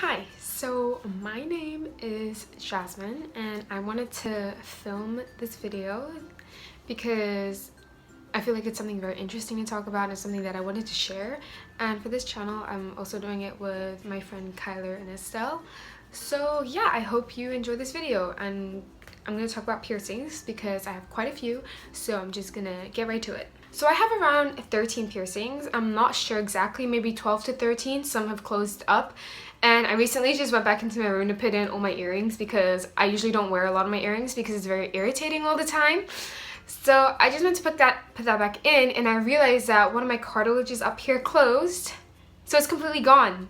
Hi, so my name is Jasmine and I wanted to film this video because I feel like it's something very interesting to talk about and something that I wanted to share. And for this channel, I'm also doing it with my friend Kyler and Estelle. So yeah, I hope you enjoy this video, and I'm going to talk about piercings because I have quite a few, so I'm just gonna get right to it. So I have around 13 piercings. I'm not sure exactly, maybe 12 to 13. Some have closed up. And I recently just went back into my room to put in all my earrings because I usually don't wear a lot of my earrings because it's very irritating all the time. So I just went to put that back in, and I realized that one of my cartilages up here closed. So it's completely gone.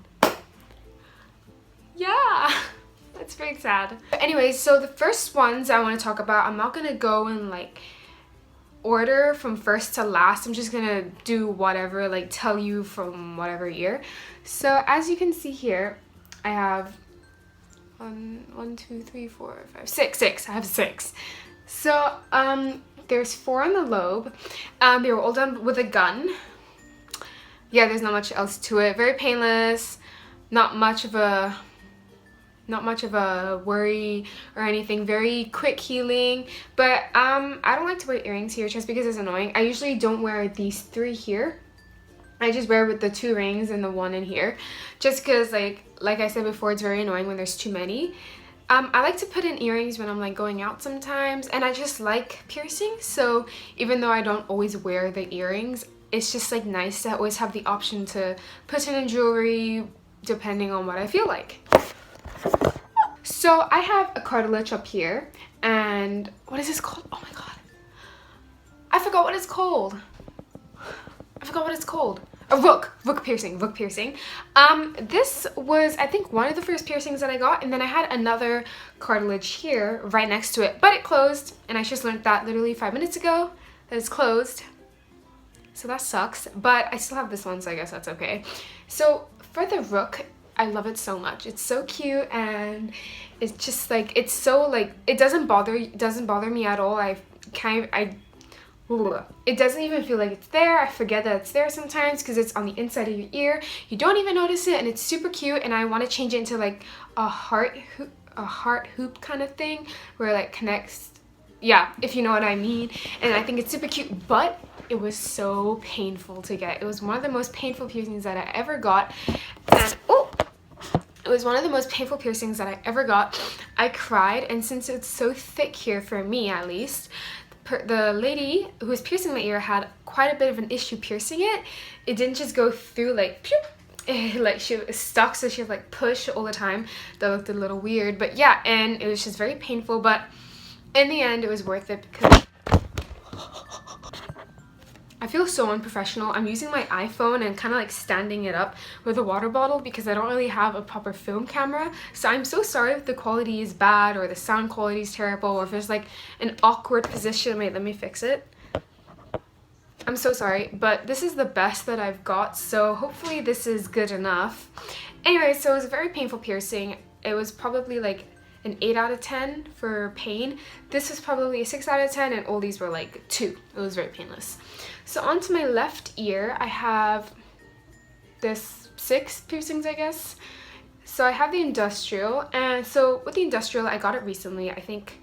Yeah, that's very sad. But anyways, so the first ones I want to talk about, I'm not going to go in like order from first to last. I'm just gonna do whatever, like tell you from whatever ear. So as you can see here, I have one, two, three, four, five, six. I have six. So there's 4 on the lobe. They were all done with a gun. Yeah, there's not much else to it. Very painless. Not much of a worry or anything. Very quick healing. But I don't like to wear earrings here just because it's annoying. I usually don't wear these 3 here. I just wear with the 2 rings and the 1 in here, just because like I said before, it's very annoying when there's too many. I like to put in earrings when I'm like going out sometimes, and I just like piercings, so even though I don't always wear the earrings, it's just like nice to always have the option to put in jewelry depending on what I feel like. So I have a cartilage up here, and what is this called? Oh my god, I forgot what it's called. A rook piercing. This was, I think, one of the first piercings that I got, and then I had another cartilage here right next to it, but it closed, and I just learned that literally 5 minutes ago that it's closed. So that sucks, but I still have this one, so I guess that's okay. So for the rook, I love it so much. It's so cute, and it's just like, it's so like, it doesn't bother me at all. It doesn't even feel like it's there. I forget that it's there sometimes because it's on the inside of your ear. You don't even notice it, and it's super cute, and I want to change it into like a heart hoop kind of thing where it like connects. Yeah, if you know what I mean. And I think it's super cute, but it was so painful to get. It was one of the most painful piercings that I ever got. And it was one of the most painful piercings that I ever got. I cried, and since it's so thick here, for me at least, the lady who was piercing my ear had quite a bit of an issue piercing it. It didn't just go through like pew, like she was stuck, so she would like push all the time. That looked a little weird, but yeah, and it was just very painful, but in the end it was worth it because I feel so unprofessional. I'm using my iPhone and kind of like standing it up with a water bottle because I don't really have a proper film camera. So I'm so sorry if the quality is bad or the sound quality is terrible, or if there's like an awkward position. Wait, let me fix it. I'm so sorry, but this is the best that I've got, so hopefully this is good enough. Anyway, so it was a very painful piercing. It was probably like an 8 out of 10 for pain. This was probably a 6 out of 10, and all these were like 2. It was very painless. So onto my left ear, I have this 6 piercings, I guess. So I have the industrial, and so with the industrial, I got it recently, I think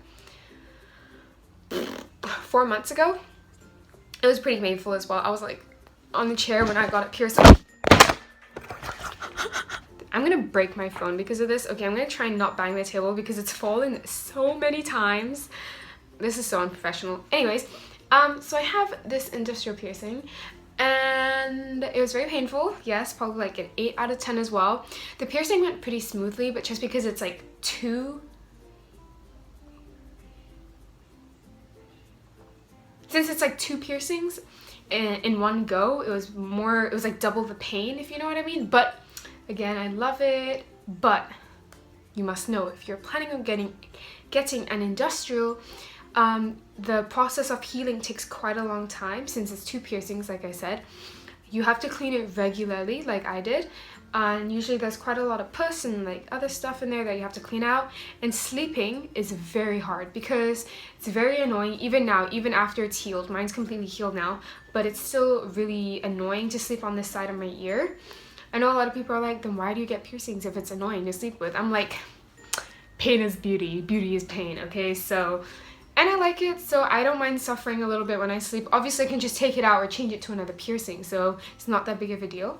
4 months ago. It was pretty painful as well. I was like on the chair when I got it pierced. I'm gonna break my phone because of this. Okay, I'm gonna try and not bang the table because it's fallen so many times. This is so unprofessional. Anyways, so I have this industrial piercing, and it was very painful. Yes, probably like an 8 out of 10 as well. The piercing went pretty smoothly, but just because it's like 2... Since it's like 2 piercings in one go, it was like double the pain, if you know what I mean. But again, I love it, but you must know, if you're planning on getting an industrial, the process of healing takes quite a long time. Since it's 2 piercings, like I said, you have to clean it regularly like I did, and usually there's quite a lot of pus and like other stuff in there that you have to clean out. And sleeping is very hard because it's very annoying. Even now, even after it's healed, mine's completely healed now, but it's still really annoying to sleep on this side of my ear. I know a lot of people are like, then why do you get piercings if it's annoying to sleep with? I'm like, pain is beauty, beauty is pain, okay? So, and I like it, so I don't mind suffering a little bit when I sleep. Obviously I can just take it out or change it to another piercing, so it's not that big of a deal.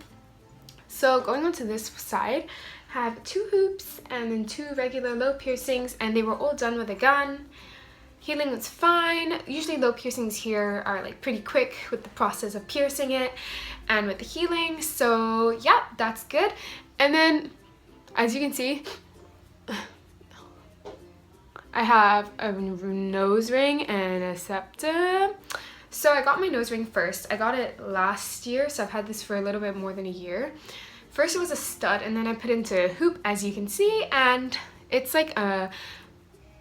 So going on to this side, I have 2 hoops and then 2 regular low piercings, and they were all done with a gun. Healing was fine. Usually low piercings here are like pretty quick with the process of piercing it and with the healing, so yeah, that's good. And then as you can see, I have a nose ring and a septum. So I got my nose ring first. I got it last year, so I've had this for a little bit more than a year. First it was a stud, and then I put it into a hoop, as you can see, and it's like a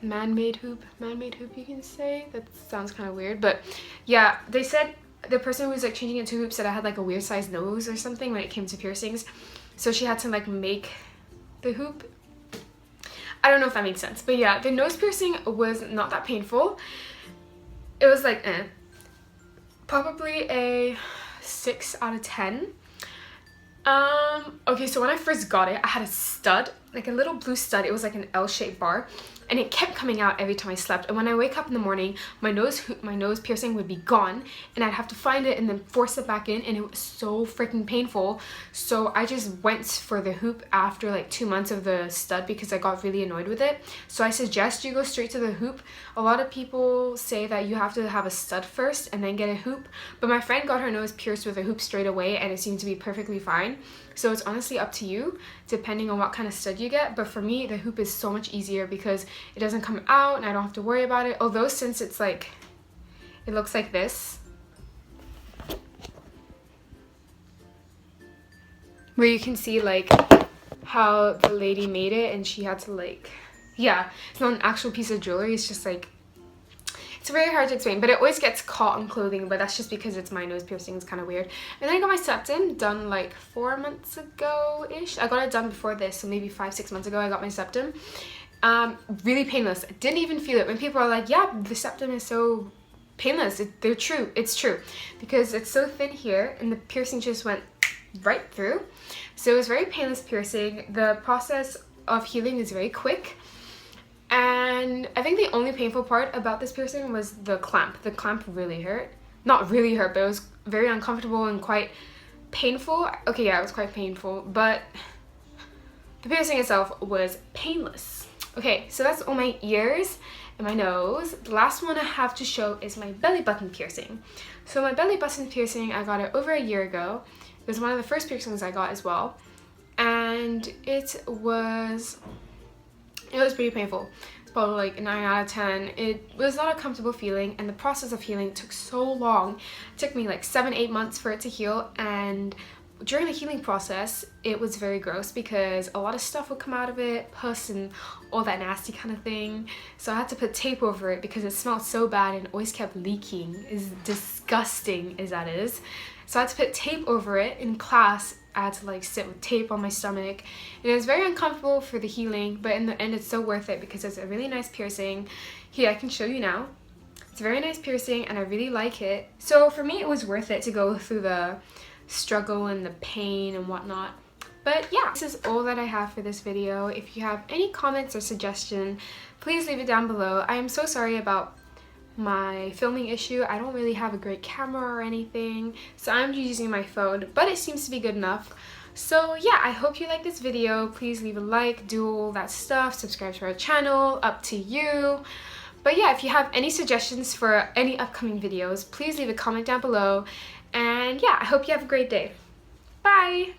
man-made hoop you can say. That sounds kind of weird, but yeah, they said the person who was like changing it to hoops said I had like a weird sized nose or something when it came to piercings, so she had to like make the hoop. I don't know if that makes sense, but yeah, the nose piercing was not that painful. It was like probably a 6 out of 10. Okay, so when I first got it, I had a stud, like a little blue stud. It was like an L-shaped bar, and it kept coming out every time I slept. And when I wake up in the morning, my nose piercing would be gone, and I'd have to find it and then force it back in, and it was so freaking painful. So I just went for the hoop after like 2 months of the stud because I got really annoyed with it. So I suggest you go straight to the hoop. A lot of people say that you have to have a stud first and then get a hoop, but my friend got her nose pierced with a hoop straight away, and it seemed to be perfectly fine. So it's honestly up to you depending on what kind of stud you get, but for me the hoop is so much easier because it doesn't come out and I don't have to worry about it. Although since it's like, it looks like this, where you can see like how the lady made it, and she had to like, yeah, it's not an actual piece of jewelry, it's just like, it's very hard to explain, but it always gets caught on clothing, but that's just because it's my nose piercing. It's kind of weird. And then I got my septum done like 4 months ago-ish. I got it done before this, so maybe 5-6 months ago I got my septum. Really painless. I didn't even feel it. When people are like, yeah, the septum is so painless, they're true. It's true. Because it's so thin here, and the piercing just went right through. So it was very painless piercing. The process of healing is very quick. And I think the only painful part about this piercing was the clamp. The clamp really hurt. Not really hurt, but it was very uncomfortable and quite painful. Okay, yeah, it was quite painful, but the piercing itself was painless. Okay, so that's all my ears and my nose. The last one I have to show is my belly button piercing. So my belly button piercing, I got it over a year ago. It was one of the first piercings I got as well. And it was pretty painful. It's probably like a 9 out of 10. It was not a comfortable feeling, and the process of healing took so long. It took me like 7-8 months for it to heal, and during the healing process it was very gross because a lot of stuff would come out of it, pus and all that nasty kind of thing. So I had to put tape over it because it smelled so bad and always kept leaking, as disgusting as that is. So I had to put tape over it. In class I had to like sit with tape on my stomach, and it was very uncomfortable for the healing, but in the end it's so worth it because it's a really nice piercing. Here, I can show you now. It's a very nice piercing and I really like it. So for me it was worth it to go through the struggle and the pain and whatnot. But yeah, this is all that I have for this video. If you have any comments or suggestion, please leave it down below. I am so sorry about my filming issue. I don't really have a great camera or anything, so I'm using my phone, but it seems to be good enough. So yeah, I hope you like this video. Please leave a like, do all that stuff, subscribe to our channel, up to you. But yeah, if you have any suggestions for any upcoming videos, please leave a comment down below. And yeah, I hope you have a great day. Bye!